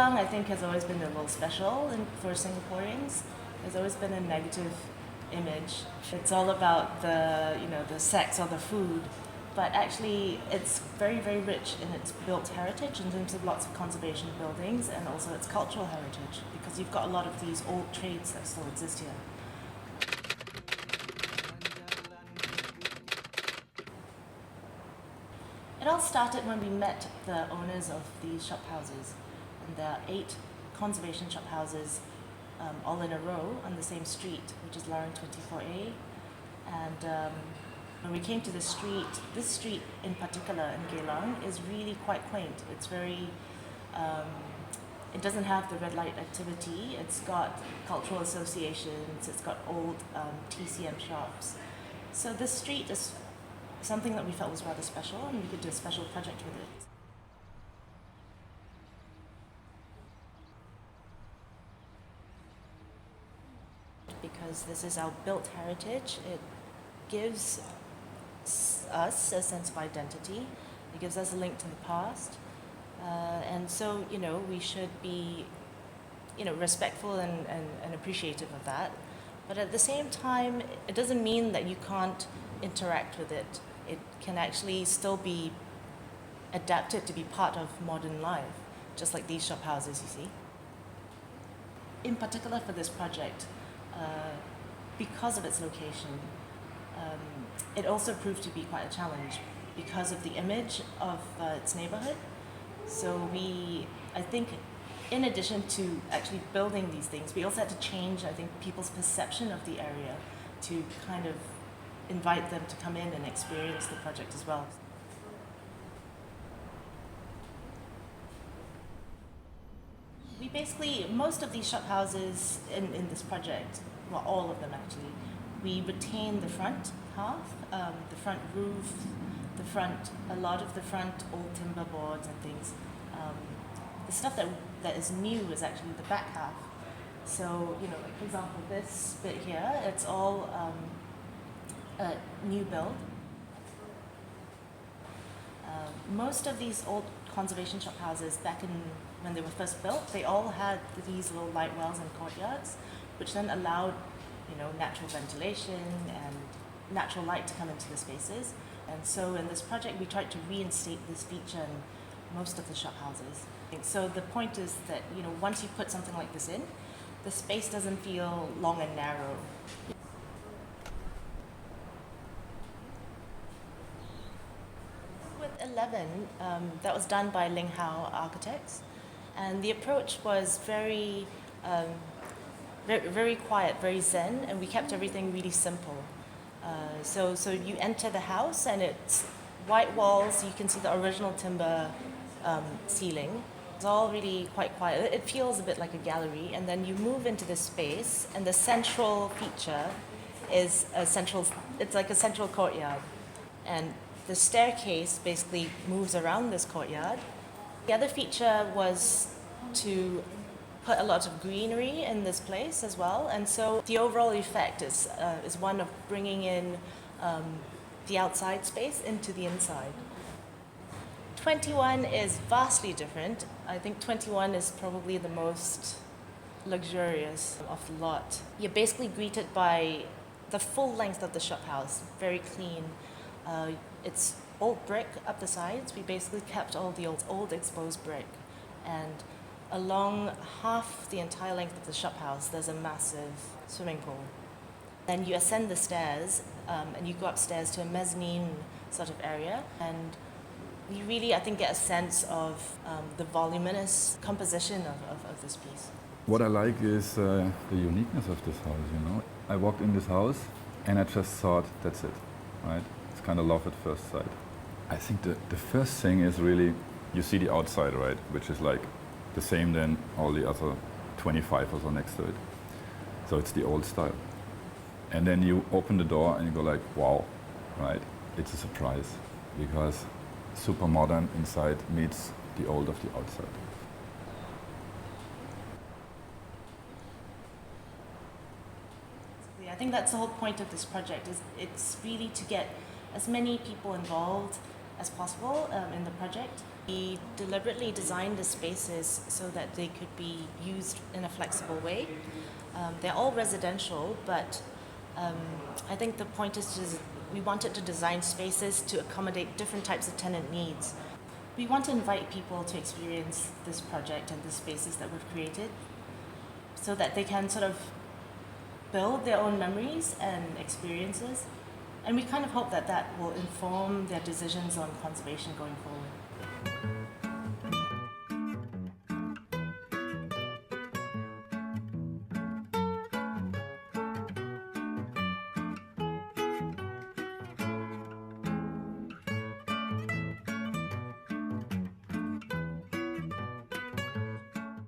Lorong, I think, has always been a little special for Singaporeans. There's always been a negative image. It's all about the sex or the food, but actually it's very, very rich in its built heritage in terms of lots of conservation buildings and also its cultural heritage, because you've got a lot of these old trades that still exist here. It all started when we met the owners of these shophouses, and there are 8 conservation shophouses all in a row on the same street, which is Lorong 24A. And when we came to this street in particular in Geylang is really quite quaint. It's very, it doesn't have the red light activity. It's got cultural associations. It's got old TCM shops. So this street is something that we felt was rather special, and we could do a special project with it. Because this is our built heritage, it gives us a sense of identity. It gives us a link to the past. And so, we should be, respectful and appreciative of that. But at the same time, it doesn't mean that you can't interact with it. It can actually still be adapted to be part of modern life, just like these shophouses you see. In particular for this project, because of its location, it also proved to be quite a challenge because of the image of its neighborhood. So I think, in addition to actually building these things, we also had to change, I think, people's perception of the area to kind of invite them to come in and experience the project as well. We basically, most of these shophouses in this project, well, all of them actually, we retain the front half, the front roof, a lot of the front old timber boards and things. The stuff that is new is actually the back half. So, like for example, this bit here, it's all new build. Most of these old conservation shophouses back when they were first built, they all had these little light wells and courtyards, which then allowed, natural ventilation and natural light to come into the spaces. And so in this project, we tried to reinstate this feature in most of the shophouses. So the point is that, once you put something like this in, the space doesn't feel long and narrow. With 11, that was done by Ling Hao Architects, and the approach was very, very quiet, very zen, and we kept everything really simple. So you enter the house, and it's white walls. You can see the original timber ceiling. It's all really quite quiet. It feels a bit like a gallery, and then you move into this space, and the central feature is it's like a central courtyard, and the staircase basically moves around this courtyard. The other feature was to put a lot of greenery in this place as well, and so the overall effect is one of bringing in the outside space into the inside. 21 is vastly different. I think 21 is probably the most luxurious of the lot. You're basically greeted by the full length of the shophouse, very clean. It's old brick up the sides. We basically kept all the old exposed brick, and along half the entire length of the shophouse, there's a massive swimming pool. Then you ascend the stairs, and you go upstairs to a mezzanine sort of area, and you really, I think, get a sense of the voluminous composition of this piece. What I like is the uniqueness of this house, I walked in this house and I just thought, that's it, right? It's kind of love at first sight. I think the first thing is really, you see the outside, right? Which is like the same than all the other 25 or so next to it. So it's the old style. And then you open the door and you go like, wow, right? It's a surprise, because super modern inside meets the old of the outside. I think that's the whole point of this project. It's really to get as many people involved as possible in the project, We deliberately designed the spaces so that they could be used in a flexible way. They're all residential, but I think the point is we wanted to design spaces to accommodate different types of tenant needs. We want to invite people to experience this project and the spaces that we've created so that they can sort of build their own memories and experiences. And we kind of hope that that will inform their decisions on conservation going forward.